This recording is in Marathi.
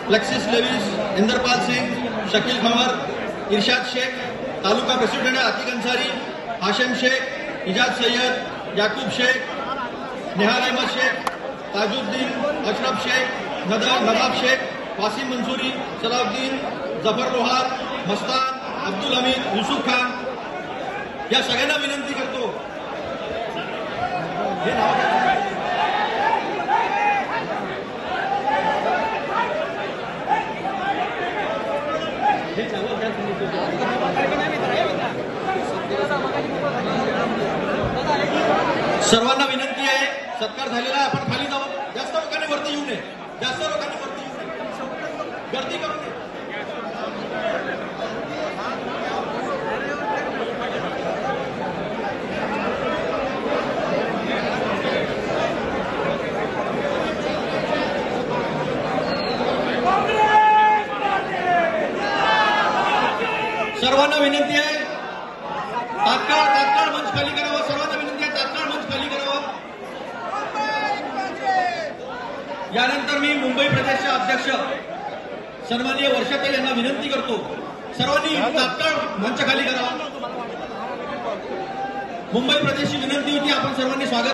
फ्लेक्सिस लेविस, इंदरपाल सिंह, शकील खंवर, इरशाद शेख, तालुका प्रेसिडेंट अतीक अंसारी, हाशिम शेख, इजाज सैयद, याकूब शेख, निहाल अहमद शेख, ताजुद्दीन, अशरफ शेख, नवाब शेख, वासिम मंसूरी, सलाउद्दीन, जफर लोहार, मस्तान, अब्दुल हमीद, युसुफ खान या सगळ्यांना विनंती करतो सर्वांना विनंती आहे, सत्कार झालेला आहे, आपण खाली जाऊ, जास्त लोकांनी वरती येऊ नये, जास्त लोकांनी वरती येऊ नये, गर्दी करू नये. सर्वांना विनंती आहे, तात्काळ मंच खाली करावं. सर्वांना विनंती आहे, तात्काळ मंच खाली करावं. यानंतर मी मुंबई प्रदेशचे अध्यक्ष सन्माननीय वर्षाताई यांना विनंती करतो, सर्वांनी तात्काळ मंच खाली करावा. मुंबई प्रदेशची विनंती होती, आपण सर्वांनी स्वागत